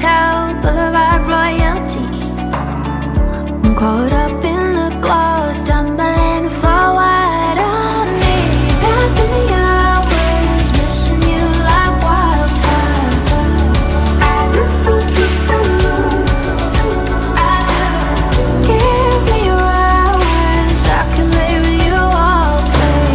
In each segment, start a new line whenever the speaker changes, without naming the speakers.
hotel, boulevard royalties. I'm caught up in the glow, stumbling forward on me. Passing the hours, missing you like wildfire. Give me your hours, I can lay with you all day.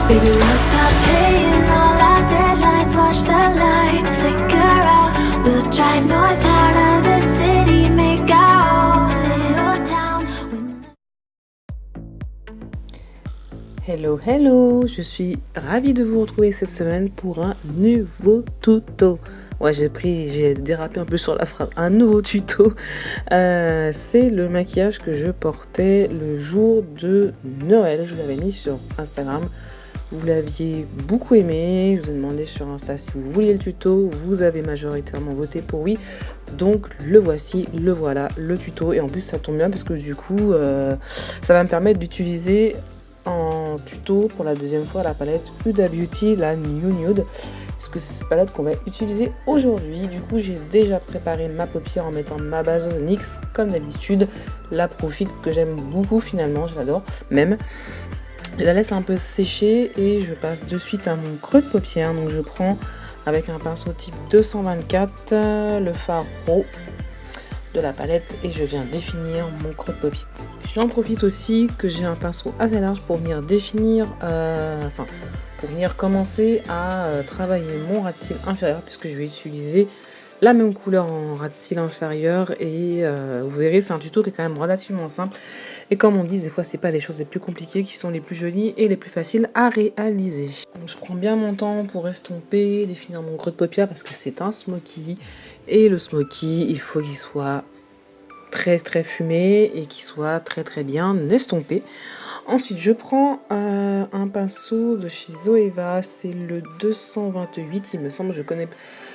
Baby, we'll stop paying all our deadlines, watch the lights flicker out. We'll drive north out of the city, make our own little town.
Hello, hello, je suis ravie de vous retrouver cette semaine pour un nouveau tuto. Ouais, j'ai dérapé un peu sur la phrase. Un nouveau tuto. C'est le maquillage que je portais le jour de Noël. Je vous l'avais mis sur Instagram. Vous l'aviez beaucoup aimé. Je vous ai demandé sur Insta si vous vouliez le tuto. Vous avez majoritairement voté pour oui. Donc le voici, le voilà, le tuto. Et en plus ça tombe bien parce que du coup, ça va me permettre d'utiliser en tuto pour la deuxième fois la palette Huda Beauty, la New Nude, parce que c'est cette palette qu'on va utiliser aujourd'hui. Du coup j'ai déjà préparé ma paupière en mettant ma base NYX comme d'habitude, la Profit que j'aime beaucoup finalement, je l'adore même. Je la laisse un peu sécher et je passe de suite à mon creux de paupière. Donc je prends avec un pinceau type 224 le fard Raw de la palette et je viens définir mon creux de paupière. J'en profite aussi que j'ai un pinceau assez large pour venir définir, pour venir commencer à travailler mon ras de cils inférieur, puisque je vais utiliser la même couleur en ras de cils inférieur et vous verrez, c'est un tuto qui est quand même relativement simple et comme on dit, des fois c'est pas les choses les plus compliquées qui sont les plus jolies et les plus faciles à réaliser. Donc, je prends bien mon temps pour estomper, définir mon creux de paupière parce que c'est un smoky et le smoky il faut qu'il soit très très fumé et qu'il soit très très bien estompé. Ensuite je prends un pinceau de chez Zoeva, c'est le 228 il me semble, je connais,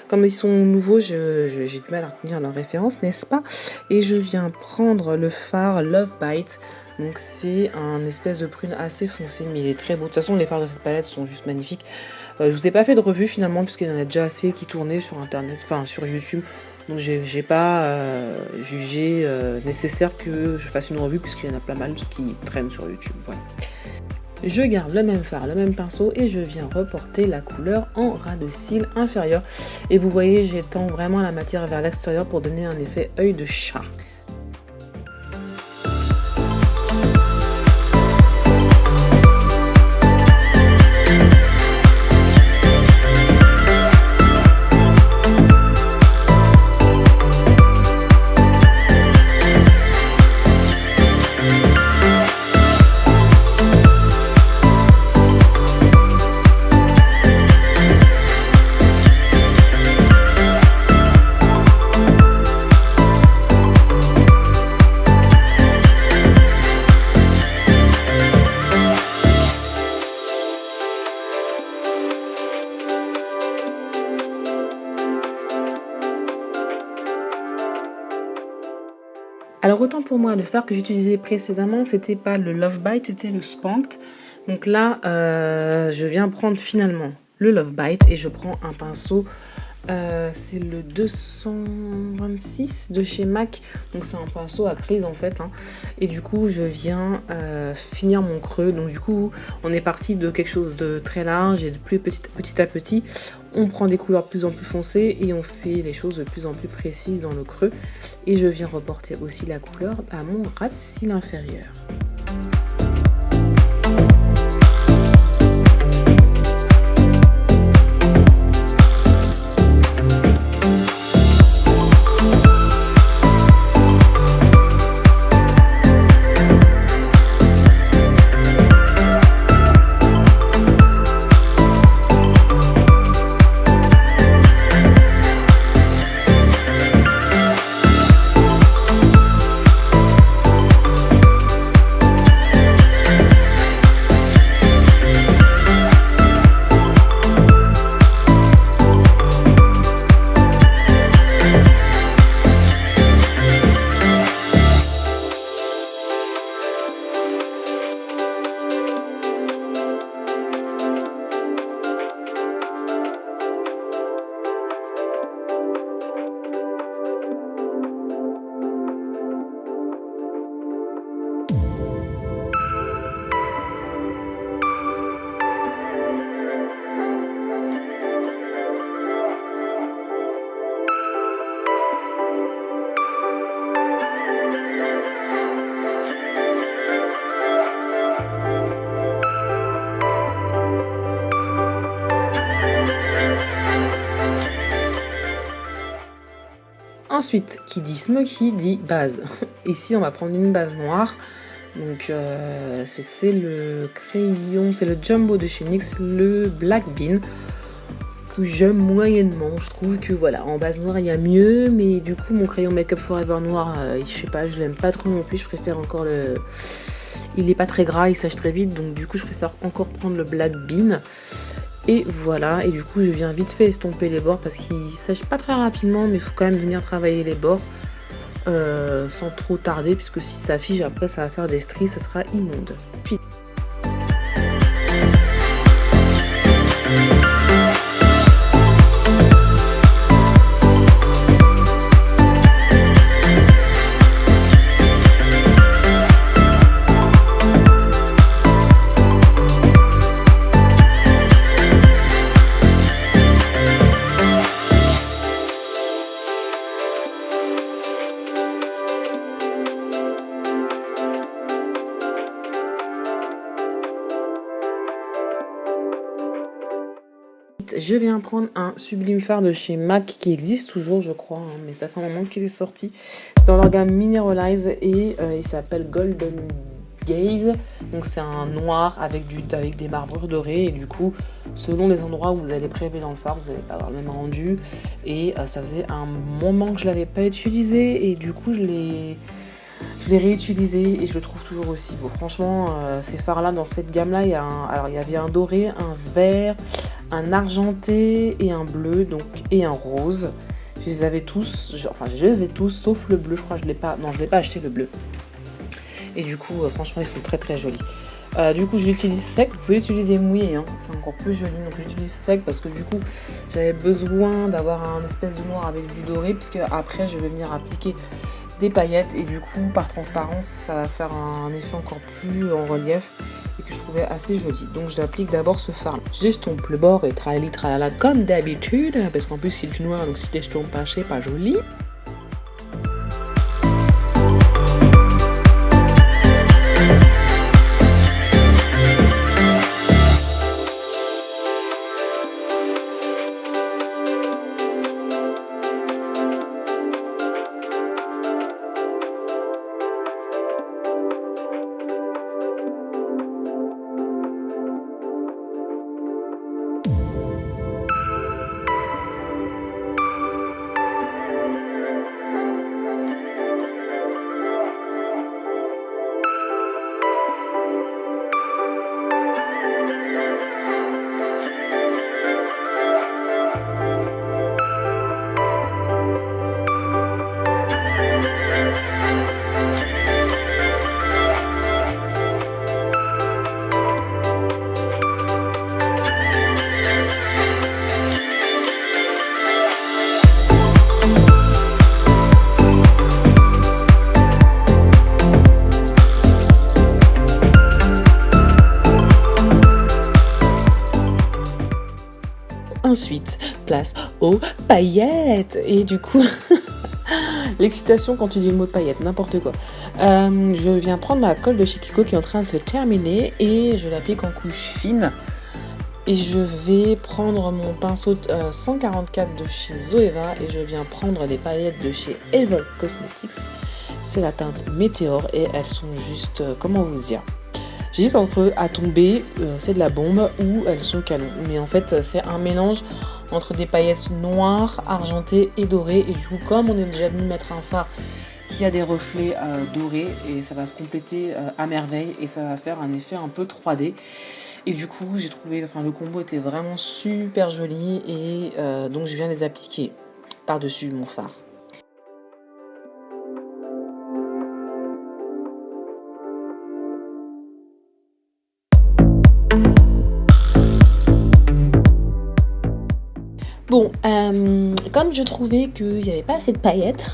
comme ils sont nouveaux j'ai du mal à retenir leur référence, n'est-ce pas? Et je viens prendre le fard Love Bite, donc c'est un espèce de prune assez foncé mais il est très beau. De toute façon les fards de cette palette sont juste magnifiques. Je vous ai pas fait de revue finalement puisqu'il y en a déjà assez qui tournaient sur internet, enfin sur YouTube. Donc j'ai pas jugé nécessaire que je fasse une revue puisqu'il y en a pas mal qui traînent sur YouTube. Voilà. Je garde le même fard, le même pinceau et je viens reporter la couleur en ras de cils inférieur. Et vous voyez, j'étends vraiment la matière vers l'extérieur pour donner un effet œil de chat. Alors autant pour moi, le fard que j'utilisais précédemment, c'était pas le Love Bite, c'était le Spanked. Donc là, je viens prendre finalement le Love Bite et je prends un pinceau, c'est le 226 de chez MAC. Donc c'est un pinceau à prise en fait. Et du coup, je viens finir mon creux. Donc du coup, on est parti de quelque chose de très large et de plus petit à petit. On prend des couleurs de plus en plus foncées et on fait les choses de plus en plus précises dans le creux. Et je viens reporter aussi la couleur à mon ras de cils inférieur. Ensuite, qui dit smoky dit base. Ici, on va prendre une base noire. Donc, c'est le crayon, c'est le Jumbo de chez NYX, le Black Bean, que j'aime moyennement. Je trouve que voilà, en base noire, il y a mieux. Mais du coup, mon crayon Make Up Forever noir, je sais pas, je l'aime pas trop non plus. Je préfère encore le... Il est pas très gras, il sèche très vite. Donc, du coup, je préfère encore prendre le Black Bean. Et voilà, et du coup je viens vite fait estomper les bords parce qu'ils sèchent pas très rapidement, mais il faut quand même venir travailler les bords sans trop tarder, puisque si ça fige après ça va faire des stries, ça sera immonde. Puis je viens prendre un Sublime Fard de chez MAC qui existe toujours, je crois, hein, mais ça fait un moment qu'il est sorti. C'est dans leur gamme Mineralize et il s'appelle Golden Gaze. Donc c'est un noir avec des marbrures dorées et du coup, selon les endroits où vous allez prélever dans le fard, vous n'allez pas avoir le même rendu. Et ça faisait un moment que je l'avais pas utilisé et du coup, je l'ai réutilisé et je le trouve toujours aussi beau. Franchement, ces fards-là, dans cette gamme-là, il y avait un doré, un vert, un argenté et un bleu, donc, et un rose. Je les avais tous, je les ai tous, sauf le bleu. Je crois que je l'ai pas acheté le bleu. Et du coup, franchement, ils sont très très jolis. Du coup, je l'utilise sec. Vous pouvez l'utiliser mouillé, hein. C'est encore plus joli. Donc, je l'utilise sec parce que du coup, j'avais besoin d'avoir un espèce de noir avec du doré, puisque après, je vais venir appliquer des paillettes et du coup, par transparence, ça va faire un effet encore plus en relief et que je trouvais assez joli. Donc, je l'applique d'abord ce fard. J'estompe le bord et tralali tralala comme d'habitude, parce qu'en plus, c'est du noir, donc si t'estompes pas, c'est pas joli. Ensuite, place aux paillettes. Et du coup, l'excitation quand tu dis le mot paillettes, n'importe quoi. Je viens prendre ma colle de chez Kiko qui est en train de se terminer et je l'applique en couche fine. Et je vais prendre mon pinceau 144 de chez Zoeva et je viens prendre les paillettes de chez Evil Cosmetics. C'est la teinte Météore et elles sont juste, comment vous dire, j'hésite entre eux à tomber, c'est de la bombe ou elles sont canon. Mais en fait, c'est un mélange entre des paillettes noires, argentées et dorées. Et du coup, comme on est déjà venu mettre un fard qui a des reflets dorés, et ça va se compléter à merveille et ça va faire un effet un peu 3D. Et du coup, j'ai trouvé, le combo était vraiment super joli et donc je viens les appliquer par-dessus mon fard. Bon, comme je trouvais qu'il n'y avait pas assez de paillettes,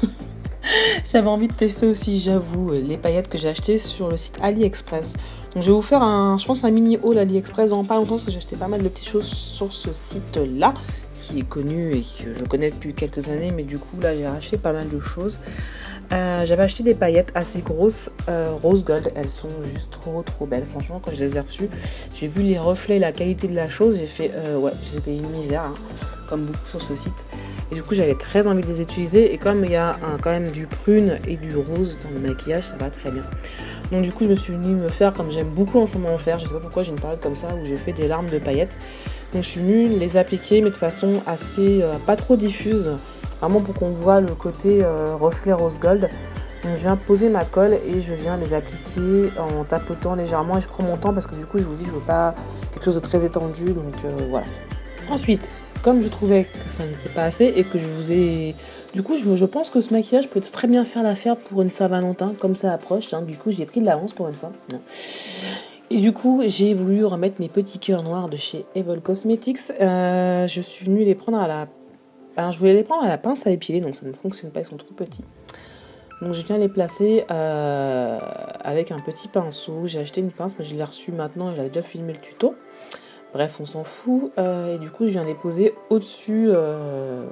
j'avais envie de tester aussi, j'avoue, les paillettes que j'ai achetées sur le site AliExpress. Donc je vais vous faire un mini haul AliExpress dans pas longtemps parce que j'ai acheté pas mal de petites choses sur ce site-là, qui est connu et que je connais depuis quelques années, mais du coup là j'ai acheté pas mal de choses. J'avais acheté des paillettes assez grosses, rose gold, elles sont juste trop belles. Franchement, quand je les ai reçues, j'ai vu les reflets, la qualité de la chose, j'ai fait ouais, j'ai payé une misère, hein, comme beaucoup sur ce site. Et du coup, j'avais très envie de les utiliser. Et comme il y a quand même du prune et du rose dans le maquillage, ça va très bien. Donc du coup, je me suis venue me faire, comme j'aime beaucoup en ce moment en faire, je sais pas pourquoi j'ai une période comme ça où je fais des larmes de paillettes. Donc je suis venue les appliquer, mais de façon assez, pas trop diffuse, vraiment pour qu'on voit le côté reflet rose gold. Donc je viens poser ma colle et je viens les appliquer en tapotant légèrement et je prends mon temps parce que du coup, je vous dis, je veux pas quelque chose de très étendu, donc voilà. Ensuite, comme je trouvais que ça n'était pas assez et que je vous ai... Du coup, je pense que ce maquillage peut très bien faire l'affaire pour une Saint-Valentin, comme ça approche. Hein. Du coup, j'ai pris de l'avance pour une fois. Non. Et du coup, j'ai voulu remettre mes petits cœurs noirs de chez Evil Cosmetics. Je suis venue les prendre à la... Alors, je voulais les prendre à la pince à épiler, donc ça ne fonctionne pas, ils sont trop petits. Donc je viens les placer avec un petit pinceau. J'ai acheté une pince, mais je l'ai reçue maintenant, j'avais déjà filmé le tuto. Bref, on s'en fout. Et du coup, je viens les poser au-dessus,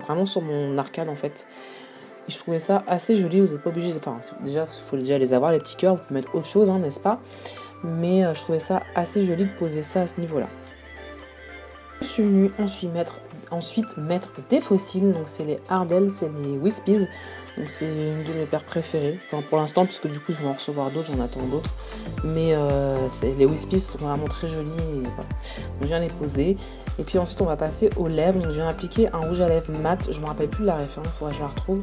vraiment sur mon arcade en fait. Et je trouvais ça assez joli. Vous n'êtes pas obligé de... Enfin, déjà, il faut déjà les avoir, les petits cœurs. Vous pouvez mettre autre chose, hein, n'est-ce pas? Mais je trouvais ça assez joli de poser ça à ce niveau-là. Je suis venue ensuite mettre des fossiles. Donc, c'est les Ardell, c'est les Wispies. Donc, c'est une de mes paires préférées. Enfin, pour l'instant, parce que du coup, je vais en recevoir d'autres, j'en attends d'autres. Mais les Wispies sont vraiment très jolis. Et voilà. Donc, je viens les poser. Et puis ensuite, on va passer aux lèvres. Donc, je viens appliquer un rouge à lèvres mat. Je ne me rappelle plus de la référence, il faudrait que je la retrouve.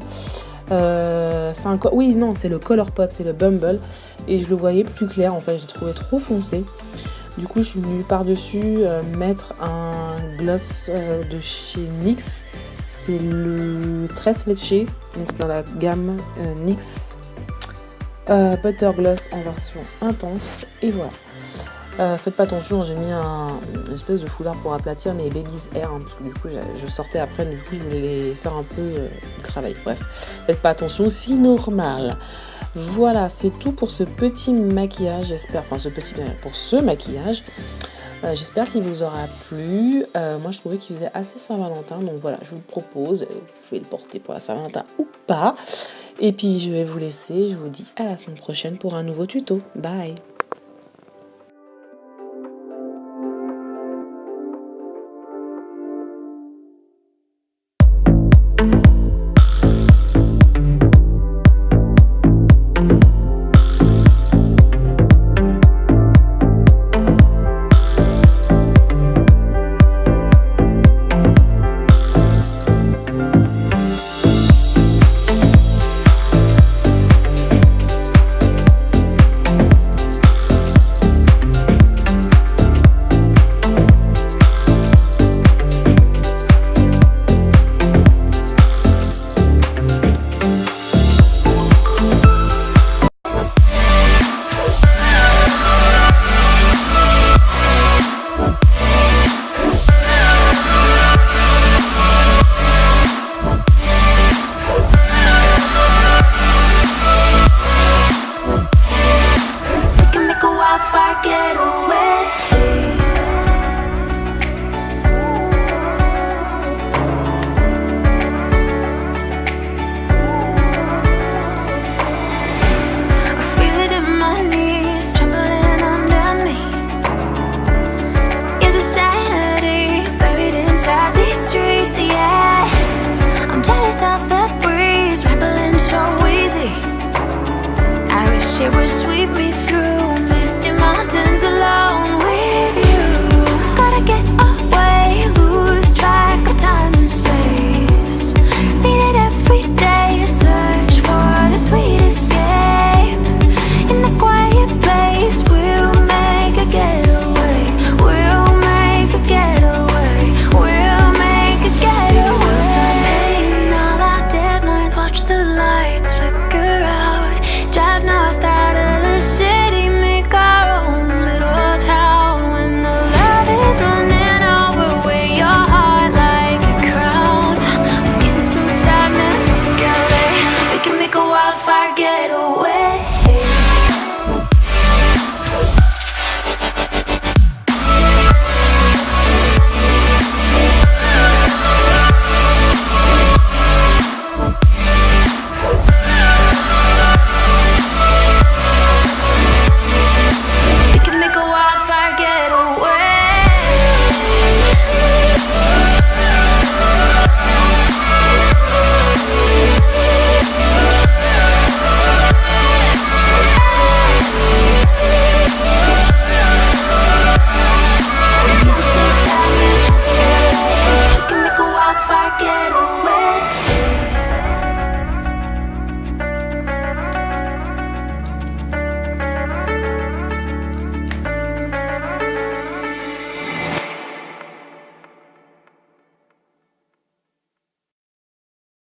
Oui, non, c'est le Colourpop, c'est le Bumble. Et je le voyais plus clair, en fait, je l'ai trouvé trop foncé. Du coup, je suis venue par-dessus mettre un gloss de chez NYX. C'est le Tres Leche, donc c'est dans la gamme NYX Butter Gloss en version intense. Et voilà. Faites pas attention, j'ai mis une espèce de foulard pour aplatir mes baby's hair, hein, parce que du coup je sortais après, mais du coup je voulais les faire un peu de travail. Bref, faites pas attention, c'est normal. Voilà, c'est tout pour ce petit maquillage, j'espère. Enfin, pour ce maquillage. J'espère qu'il vous aura plu. Moi, je trouvais qu'il faisait assez Saint-Valentin. Donc voilà, je vous le propose. Vous pouvez le porter pour la Saint-Valentin ou pas. Et puis, je vais vous laisser. Je vous dis à la semaine prochaine pour un nouveau tuto. Bye!